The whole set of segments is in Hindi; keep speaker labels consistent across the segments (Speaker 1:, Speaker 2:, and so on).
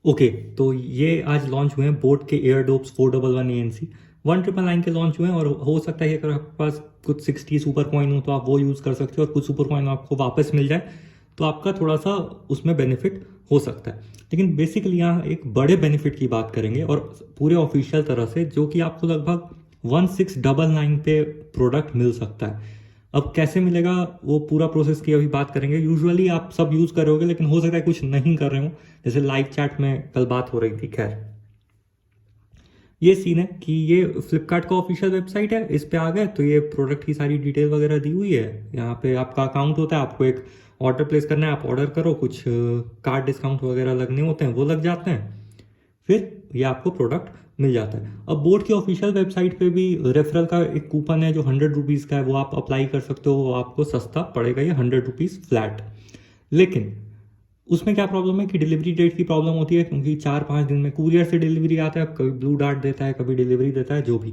Speaker 1: ओके, तो ये आज लॉन्च हुए हैं बोट के एयरडोप्स 411 ANC 1999 के लॉन्च हुए हैं। और हो सकता है कि अगर आपके पास कुछ 60 सुपर कॉइन हो तो आप वो यूज़ कर सकते हो और कुछ सुपर कॉइन आपको वापस मिल जाए तो आपका थोड़ा सा उसमें बेनिफिट हो सकता है। लेकिन बेसिकली यहाँ एक बड़े बेनिफिट की बात करेंगे और पूरे ऑफिशियल तरह से, जो कि आपको लगभग 1699 पे प्रोडक्ट मिल सकता है। अब कैसे मिलेगा वो पूरा प्रोसेस की अभी बात करेंगे। यूजुअली आप सब यूज़ करोगे, लेकिन हो सकता है कुछ नहीं कर रहे हो, जैसे लाइव चैट में कल बात हो रही थी। खैर, ये सीन है कि ये फ्लिपकार्ट का ऑफिशियल वेबसाइट है, इस पे आ गए तो ये प्रोडक्ट की सारी डिटेल वगैरह दी हुई है। यहाँ पे आपका अकाउंट होता है, आपको एक ऑर्डर प्लेस करना है, आप ऑर्डर करो, कुछ कार्ड डिस्काउंट वगैरह लगने होते हैं, वो लग जाते हैं, फिर ये आपको प्रोडक्ट मिल जाता है। अब बोट की ऑफिशियल वेबसाइट पे भी रेफरल का एक कूपन है जो 100 रुपीज़ का है, वो आप अप्लाई कर सकते हो, वो आपको सस्ता पड़ेगा, ये 100 रुपीज़ फ्लैट। लेकिन उसमें क्या प्रॉब्लम है कि डिलीवरी डेट की प्रॉब्लम होती है, क्योंकि 4-5 दिन में कुरियर से डिलीवरी आता है, कभी ब्लू डार्ट देता है, कभी डिलीवरी देता है, जो भी।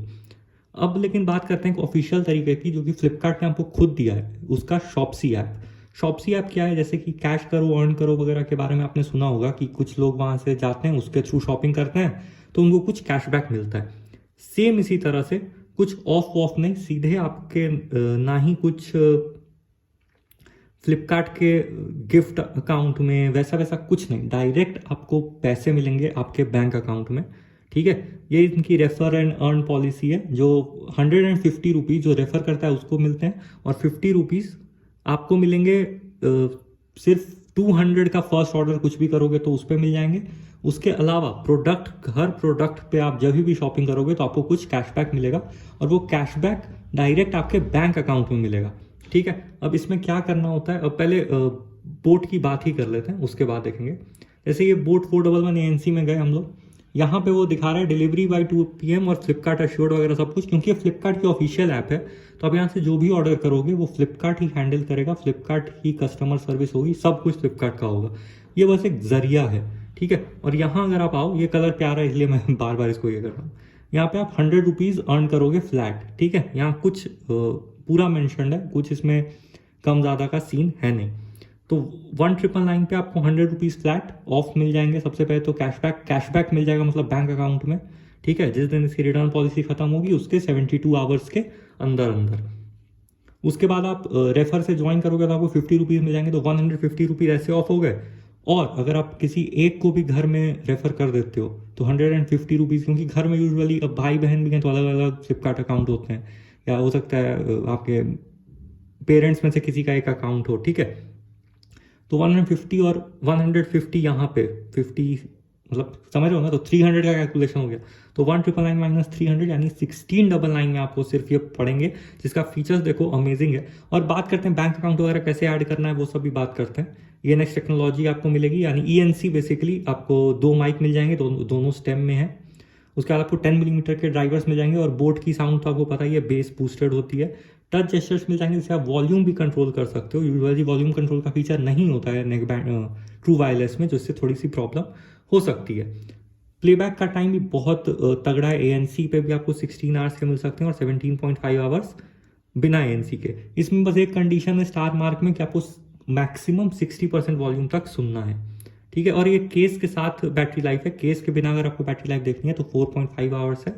Speaker 1: अब लेकिन बात करते हैं ऑफिशियल तरीके की, जो कि फ्लिपकार्ट ने आपको खुद दिया है, उसका शॉप्सी ऐप। शॉप्सी ऐप क्या है? जैसे कि कैश करो अर्न करो वगैरह के बारे में आपने सुना होगा कि कुछ लोग वहाँ से जाते हैं, उसके थ्रू शॉपिंग करते हैं तो उनको कुछ कैशबैक मिलता है। सेम इसी तरह से कुछ ऑफ ऑफ नहीं, सीधे आपके ना ही कुछ फ्लिपकार्ट के गिफ्ट अकाउंट में वैसा वैसा कुछ नहीं, डायरेक्ट आपको पैसे मिलेंगे आपके बैंक अकाउंट में। ठीक है, ये इनकी रेफर एंड अर्न पॉलिसी है। जो 150 रुपीज़ जो रेफर करता है उसको मिलते हैं, और 50 रुपीज़ आपको मिलेंगे सिर्फ 200 का फर्स्ट ऑर्डर कुछ भी करोगे तो उस पर मिल जाएंगे। उसके अलावा प्रोडक्ट, हर प्रोडक्ट पे आप जब भी शॉपिंग करोगे तो आपको कुछ कैशबैक मिलेगा, और वो कैशबैक डायरेक्ट आपके बैंक अकाउंट में मिलेगा। ठीक है, अब इसमें क्या करना होता है, अब पहले बोट की बात ही कर लेते हैं, उसके बाद देखेंगे। जैसे ये बोट 411 ANC में गए हम लोग, यहाँ पे वो दिखा रहा है डिलीवरी बाय 2 PM और फ्लिपकार्ट अश्योर्ड वगैरह सब कुछ, क्योंकि ये फ्लिपकार्ट की ऑफिशियल ऐप है। तो आप यहाँ से जो भी ऑर्डर करोगे वो फ्लिपकार्ट ही हैंडल करेगा, फ्लिपकार्ट ही कस्टमर सर्विस होगी, सब कुछ फ्लिपकार्ट का होगा। ये बस एक जरिया है। ठीक है, और यहाँ अगर आप आओ, ये कलर प्यारा है इसलिए मैं बार बार इसको ये कर रहा हूँ। यहाँ पे आप 100 रुपीज़ अर्न करोगे फ्लैट। ठीक है, यहाँ कुछ पूरा मेंशन्ड है, कुछ इसमें कम ज़्यादा का सीन है नहीं। तो 1999 पे आपको 100 रुपीज़ फ्लैट ऑफ मिल जाएंगे। सबसे पहले तो कैशबैक मिल जाएगा, मतलब बैंक अकाउंट में। ठीक है, जिस दिन इसकी रिटर्न पॉलिसी खत्म होगी उसके 72 आवर्स के अंदर अंदर। उसके बाद आप रेफर से ज्वाइन करोगे तो आपको 50 रुपीज़ मिल जाएंगे, तो 150 रुपीज़ ऐसे ऑफ हो गए। और अगर आप किसी एक को भी घर में रेफर कर देते हो तो 150 रुपीज़, क्योंकि घर में यूजुअली अब भाई बहन भी हैं तो अलग अलग फ्लिपकार्ट अकाउंट होते हैं, या हो सकता है आपके पेरेंट्स में से किसी का एक अकाउंट हो। ठीक है, तो 150 और 150 यहाँ पे 50, मतलब समझ रहे हो ना, तो 300 का कैलकुलेशन हो गया। तो 1999 माइनस 300 यानी 1699 में आपको सिर्फ ये पड़ेंगे, जिसका फीचर्स देखो अमेजिंग है। और बात करते हैं बैंक अकाउंट वगैरह कैसे ऐड करना है, वो सब भी बात करते हैं। ये नेक्स्ट टेक्नोलॉजी आपको मिलेगी, यानी ENC। बेसिकली आपको 2 माइक मिल जाएंगे, दोनों स्टेम में है। उसके बाद आपको 10 मिलीमीटर के ड्राइवर्स मिल जाएंगे, और बोट की साउंड तो आपको पता ही है, बेस बूस्टेड होती है। टच जेस्चर्स मिल जाएंगे, जिससे आप वॉल्यूम भी कंट्रोल कर सकते हो। यूजुअली वॉल्यूम कंट्रोल का फीचर नहीं होता है नेक बैंड ट्रू वायरलेस में, जिससे थोड़ी सी प्रॉब्लम हो सकती है। प्लेबैक का टाइम भी बहुत तगड़ा है। ANC पे भी आपको 16 आवर्स के मिल सकते हैं, और 17.5 आवर्स बिना ANC के। इसमें बस एक कंडीशन है स्टार मार्क में कि आपको मैक्सिमम 60% वॉल्यूम तक सुनना है। ठीक है, और ये केस के साथ बैटरी लाइफ है। केस के बिना अगर आपको बैटरी लाइफ देखनी है तो 4.5 आवर्स है,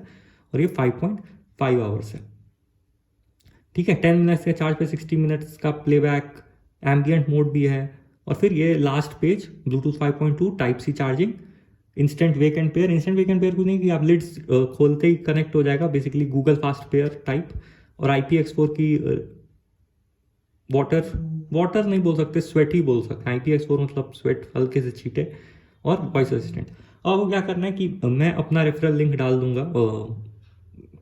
Speaker 1: और ये 5.5 आवर्स है। ठीक है, 10 मिनट्स के चार्ज पे 60 मिनट्स का प्लेबैक, एम्बियंट मोड भी है। और फिर ये last page Bluetooth 5.2 type C charging, instant wake and pair. Instant wake and pair कुछ नहीं कि आप लिड्स खोलते ही कनेक्ट हो जाएगा, basically Google fast pair type. और IPX4 की वाटर नहीं बोल सकते, स्वेट ही बोल सकते हैं। IPX4 मतलब स्वेट, हल्के से छींटे। और वॉइस असिस्टेंट। अब वो क्या करना है कि मैं अपना रेफरल लिंक डाल दूंगा,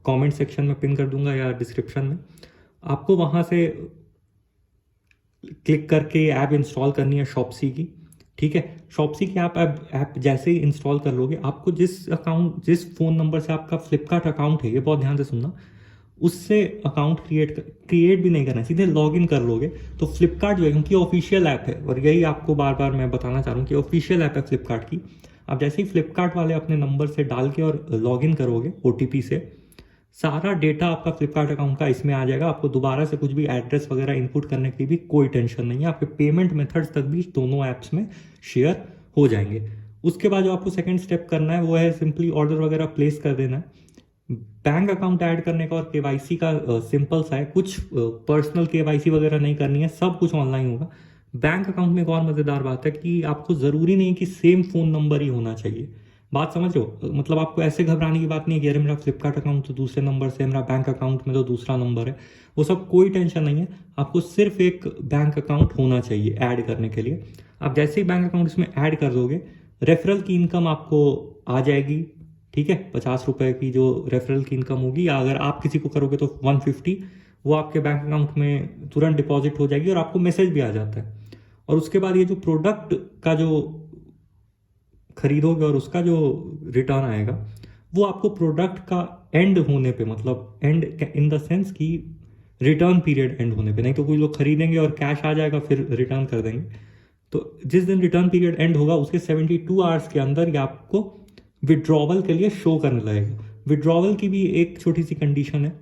Speaker 1: कमेंट सेक्शन में पिन कर दूंगा या डिस्क्रिप्शन में। आपको वहाँ से क्लिक करके ऐप इंस्टॉल करनी है शॉप्सी की। ठीक है, शॉप्सी की ऐप जैसे ही इंस्टॉल कर लोगे, आपको जिस फ़ोन नंबर से आपका फ्लिपकार्ट अकाउंट है, ये बहुत ध्यान से सुनना, उससे अकाउंट क्रिएट भी नहीं करना है, सीधे लॉग इन कर लोगे तो फ्लिपकार्ट जो है, क्योंकि ऑफिशियल ऐप है, और यही आपको बार बार मैं बताना चाह रहा हूँ कि ऑफिशियल ऐप है फ्लिपकार्ट की। आप जैसे ही फ्लिपकार्ट वाले अपने नंबर से डाल के और लॉग इन करोगे OTP से, सारा डेटा आपका फ्लिपकार्ट अकाउंट का इसमें आ जाएगा। आपको दोबारा से कुछ भी एड्रेस वगैरह इनपुट करने की भी कोई टेंशन नहीं है। आपके पेमेंट मेथड्स तक भी दोनों ऐप्स में शेयर हो जाएंगे। उसके बाद जो आपको सेकंड स्टेप करना है वो है सिंपली ऑर्डर वगैरह प्लेस कर देना है। बैंक अकाउंट ऐड करने का और केवाईसी का सिंपल सा है, कुछ पर्सनल केवाईसी वगैरह नहीं करनी है, सब कुछ ऑनलाइन होगा। बैंक अकाउंट में एक और मज़ेदार बात है कि आपको ज़रूरी नहीं कि सेम फ़ोन नंबर ही होना चाहिए। बात समझ रहे हो? मतलब आपको ऐसे घबराने की बात नहीं है कि अरे मेरा फ्लिपकार्ट अकाउंट तो दूसरे नंबर से, मेरा बैंक अकाउंट में तो दूसरा नंबर है, वो सब कोई टेंशन नहीं है। आपको सिर्फ एक बैंक अकाउंट होना चाहिए ऐड करने के लिए। आप जैसे ही बैंक अकाउंट इसमें ऐड कर दोगे, रेफरल की इनकम आपको आ जाएगी, ठीक है। 50 रुपये की जो रेफरल की इनकम होगी, या अगर आप किसी को करोगे तो 150, वो आपके बैंक अकाउंट में तुरंत डिपॉजिट हो जाएगी और आपको मैसेज भी आ जाता है। और उसके बाद ये जो प्रोडक्ट का जो खरीदोगे और उसका जो रिटर्न आएगा, वो आपको प्रोडक्ट का एंड होने पे, मतलब एंड इन द सेंस कि रिटर्न पीरियड एंड होने पे, नहीं तो कोई लोग खरीदेंगे और कैश आ जाएगा फिर रिटर्न कर देंगे। तो जिस दिन रिटर्न पीरियड एंड होगा उसके 72 आवर्स के अंदर ये आपको विड्रॉवल के लिए शो करने लगेगा। विड्रॉवल की भी एक छोटी सी कंडीशन है,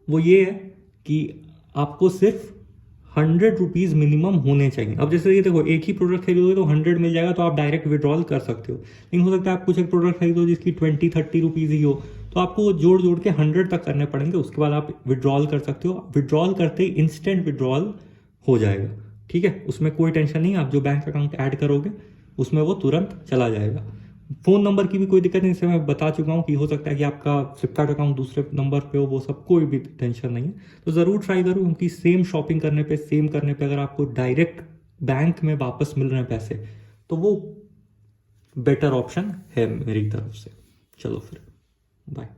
Speaker 1: वो ये है कि आपको सिर्फ 100 रुपीज़ मिनिमम होने चाहिए। अब जैसे ये देखो, एक ही प्रोडक्ट खरीदोगे तो 100 मिल जाएगा, तो आप डायरेक्ट विड्रॉल कर सकते हो। लेकिन हो सकता है आप कुछ एक प्रोडक्ट खरीदो जिसकी 20-30 रुपीज़ ही हो, तो आपको वो जोड़ जोड़ के 100 तक करने पड़ेंगे, उसके बाद आप विड्रॉल कर सकते हो। विड्रॉल करते ही इंस्टेंट विड्रॉल हो जाएगा, ठीक है। उसमें कोई टेंशन नहीं, आप जो बैंक अकाउंट ऐड करोगे उसमें वो तुरंत चला जाएगा। फ़ोन नंबर की भी कोई दिक्कत नहीं, जैसे मैं बता चुका हूँ कि हो सकता है कि आपका फ्लिपकार्ट अकाउंट दूसरे नंबर पे हो, वो सब कोई भी टेंशन नहीं है। तो ज़रूर ट्राई करो, क्योंकि सेम शॉपिंग करने पे, सेम करने पे अगर आपको डायरेक्ट बैंक में वापस मिल रहे हैं पैसे, तो वो बेटर ऑप्शन है मेरी तरफ से। चलो फिर, बाय।